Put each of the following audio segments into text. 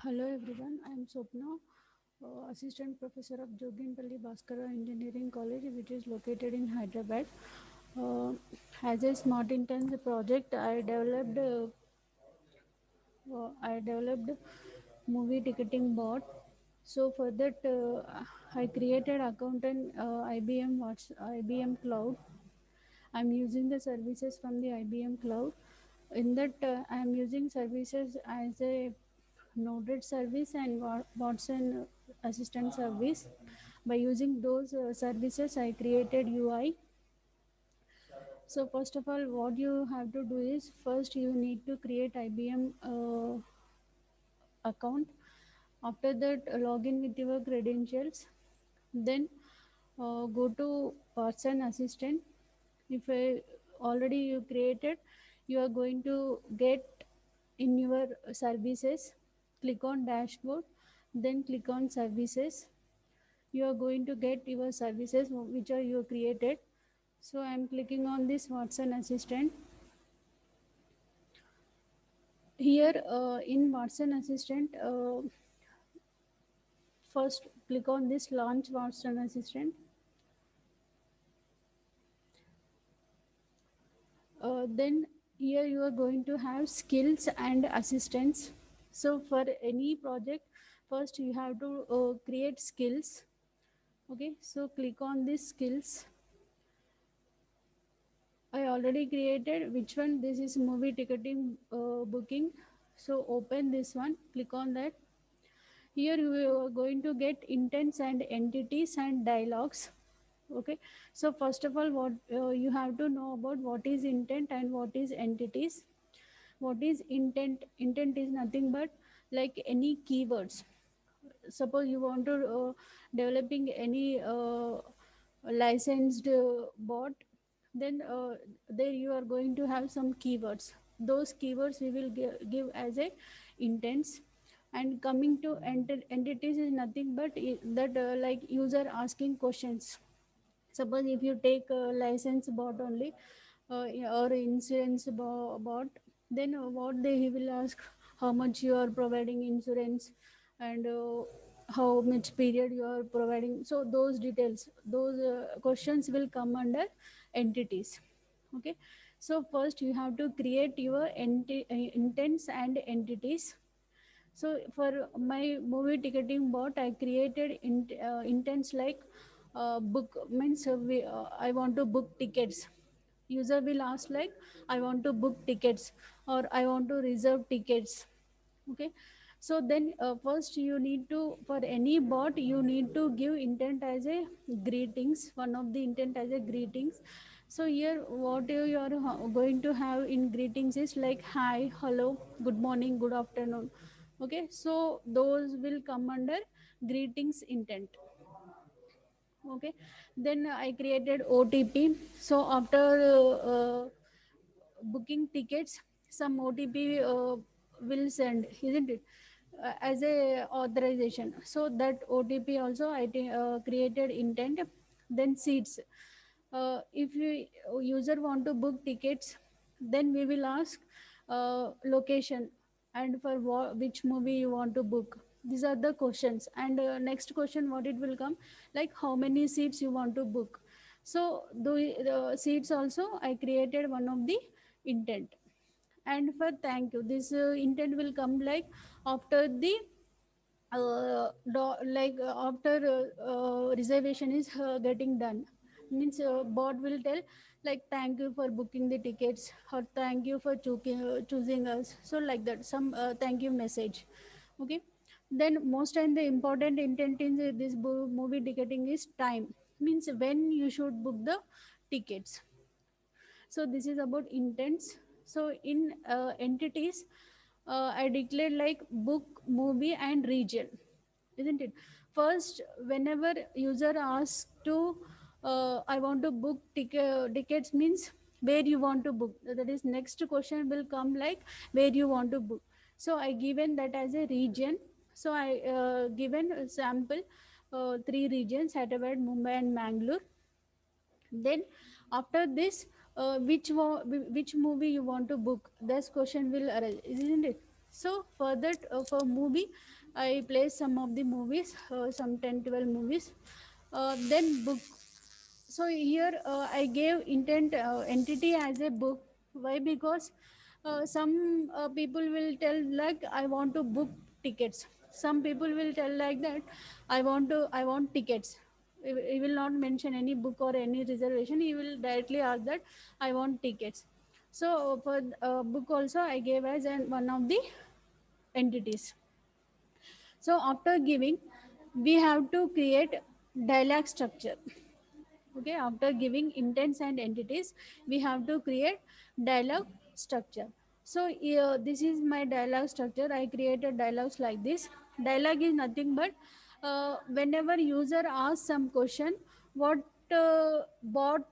Hello everyone, I am Swapna, Assistant Professor of Joginpalli Bhaskara Engineering College, which is located in Hyderabad. Uh, as a Smart Interns project, I developed movie ticketing bot. So for that, I created account in IBM Cloud. I'm using the services from the IBM Cloud. In that, I'm using services as a Node-RED service and Watson assistant service. By using those services, I created UI. So first of all, what you have to do is first you need to create IBM account. After that, log in with your credentials. Then go to Watson assistant. If already you created, you are going to get in your services. Click on dashboard, then click on services. You are going to get your services which are you created. So I am clicking on this Watson assistant. Here in Watson assistant, first click on this launch Watson assistant. Then here you are going to have skills and assistance. So for any project, first you have to create skills. Okay, so click on these skills. I already created which one. This is movie ticketing booking. So open this one, click on that. Here you are going to get intents and entities and dialogues. Okay, so first of all, what you have to know about what is intent and what is entities. What is intent? Intent is nothing but like any keywords. Suppose you want to developing any licensed bot, then there you are going to have some keywords. Those keywords we will give as a intents. And coming to entities is nothing but that like user asking questions. Suppose if you take a license bot only, or insurance bot, then what they he will ask, how much you are providing insurance, and how much period you are providing. So those details, those questions will come under entities. Okay, so first you have to create your intents and entities. So for my movie ticketing bot, I created intents like book means I want to book tickets. User will ask like I want to book tickets or I want to reserve tickets. Okay, so then first you need to, for any bot you need to give intent as a greetings. One of the intent as a greetings. So here what you are going to have in greetings is like hi, hello, good morning, good afternoon. Okay, so those will come under greetings intent. Okay, then I created OTP. So after booking tickets, some OTP will send, isn't it, as a authorization. So that OTP also created intent. Then seats, if you user want to book tickets, then we will ask location and for which movie you want to book. These are the questions. And next question what it will come, like how many seats you want to book. So the seats also I created one of the intent. And for thank you, this intent will come like after the after reservation is getting done. Means bot will tell like thank you for booking the tickets or thank you for choosing us. So like that some thank you message. Okay, then most and the important intent in this movie ticketing is time. Means when you should book the tickets. So this is about intents. So in entities, I declared like book, movie and region, isn't it? First, whenever user asks to I want to book tickets, means where you want to book. That is next question will come like where you want to book. So I given that as a region. So I given a sample three regions: Hyderabad, Mumbai and Mangalore. Then after this, which movie you want to book, this question will arise, isn't it? So for that, for movie, I play some of the movies, some 10 12 movies. Then book. So here I gave intent entity as a book. Why? Because some people will tell like I want to book tickets. Some people will tell like that I want tickets. He will not mention any book or any reservation. He will directly ask that I want tickets. So for book also I gave as one of the entities. So after giving, we have to create dialogue structure. Okay, after giving intents and entities, we have to create dialogue structure. So this is my dialogue structure. I created dialogues like this. Dialogue is nothing but whenever user asks some question, what bot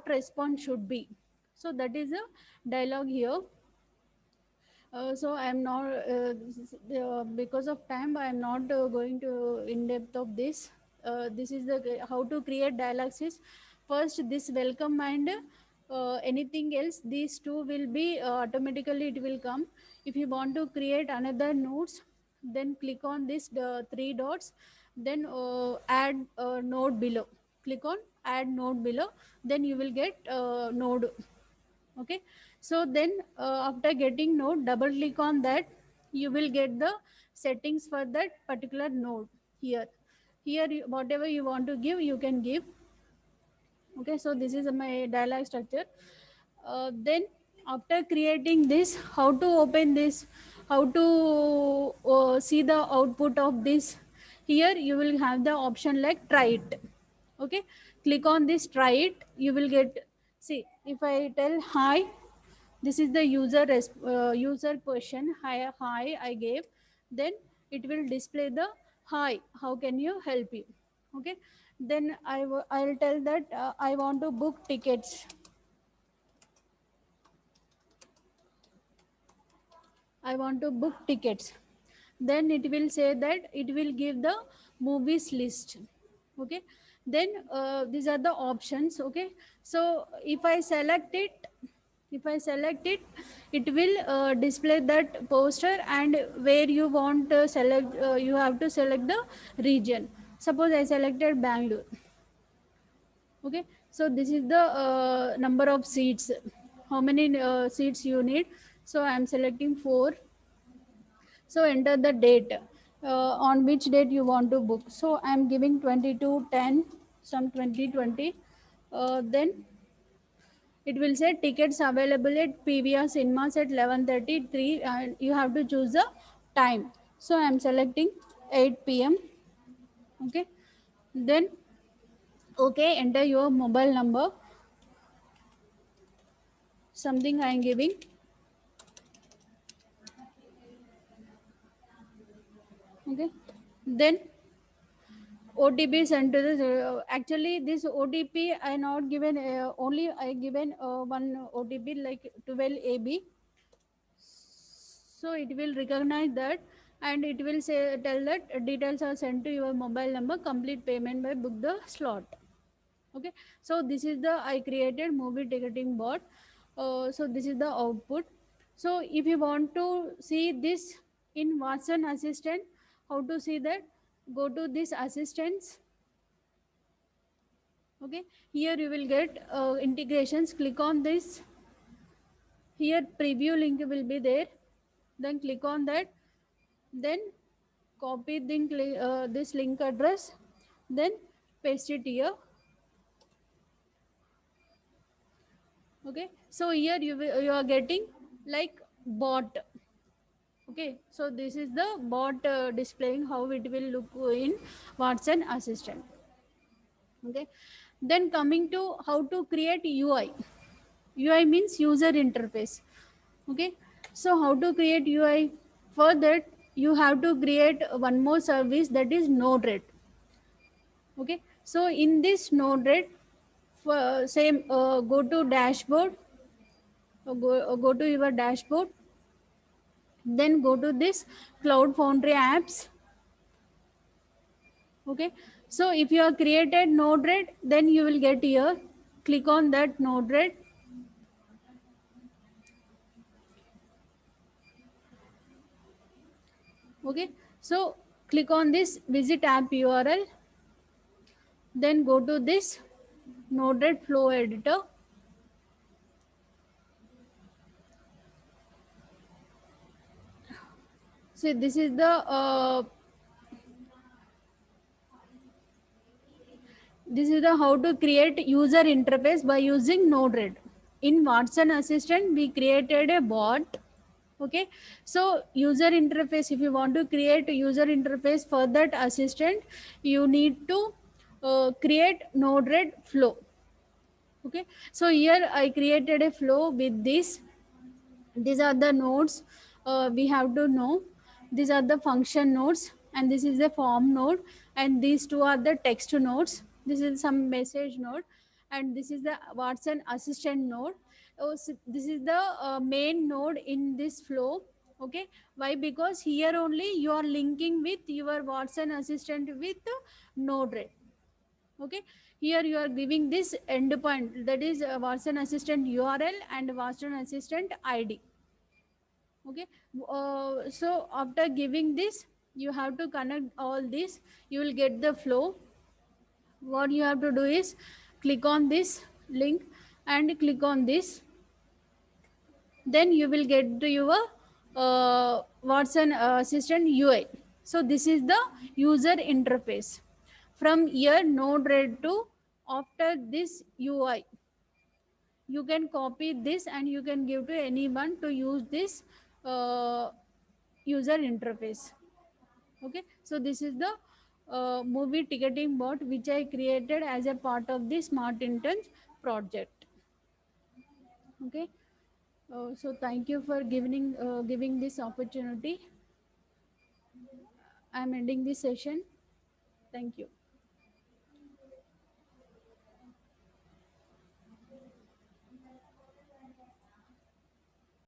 response should be. So that is a dialogue here. So I'm not because of time I'm not going to in depth of this. This is the how to create dialogues is first this welcome and anything else, these two will be automatically it will come. If you want to create another nodes, then click on this three dots, then add node below, click on add node below, then you will get node. Okay, so then after getting node, double click on that, you will get the settings for that particular node. Here whatever you want to give you can give. Okay, so this is my dialog structure. Then after creating this, how to open this, how to see the output of this. Here you will have the option like try it. Okay, click on this try it, you will get, see if I tell hi, this is the user question, hi I gave, then it will display the hi, how can you help you. Okay, then I'll tell that I want to book tickets. I want to book tickets. Then it will say that it will give the movies list. Okay. Then these are the options. Okay. So if I select it, it will display that poster, and where you want to select, you have to select the region. Suppose I selected Bangalore. Okay, so this is the number of seats, how many seats you need. So I am selecting 4. So enter the date, on which date you want to book. So I am giving 22/10, some 2020. Then it will say tickets available at PVR cinemas at 11:33, and you have to choose the time. So I am selecting 8 p.m. Okay, then okay, enter your mobile number, something I am giving. Okay, then OTP sent to the actually this OTP I not given, only I given one OTP like 12 AB. So it will recognize that, and it will say tell that details are sent to your mobile number, complete payment by book the slot. Okay, so this is the I created movie ticketing bot. So this is the output. So if you want to see this in Watson Assistant, how to see that, go to this assistants. Okay, here you will get integrations, click on this. Here preview link will be there, then click on that, then copy this link address, then paste it here. Okay, so here you are getting like bot. Okay, so this is the bot displaying how it will look in Watson Assistant. Okay, then coming to how to create UI. UI means user interface. Okay, so how to create UI? For that you have to create one more service, that is Node-RED. Okay, so in this Node-RED, same go to dashboard, go to your dashboard, then go to this Cloud Foundry apps. Okay, so if you have created Node-RED, then you will get here, click on that Node-RED. Okay, so click on this visit app URL, then go to this Node-RED flow editor. So this is the how to create user interface by using Node-RED. In Watson Assistant, we created a bot. Okay, so user interface, if you want to create a user interface for that assistant, you need to create Node-RED flow. Okay, so here I created a flow with this. These are the nodes we have to know. These are the function nodes, and this is the form node, and these two are the text nodes. This is some message node, and this is the Watson assistant node. Oh, so this is the main node in this flow. Okay, why? Because here only you are linking with your Watson assistant with Node-RED. Okay, here you are giving this endpoint, that is Watson assistant URL and Watson assistant ID. Okay, so after giving this, you have to connect all this. You will get the flow. What you have to do is click on this link and click on this, then you will get to your Watson assistant UI. So this is the user interface. From here Node-RED to after this UI, you can copy this and you can give to anyone to use this uh, user interface. Okay, so this is the movie ticketing bot which I created as a part of the Smart Interns project. Okay, so thank you for giving this opportunity. I'm ending this session. Thank you.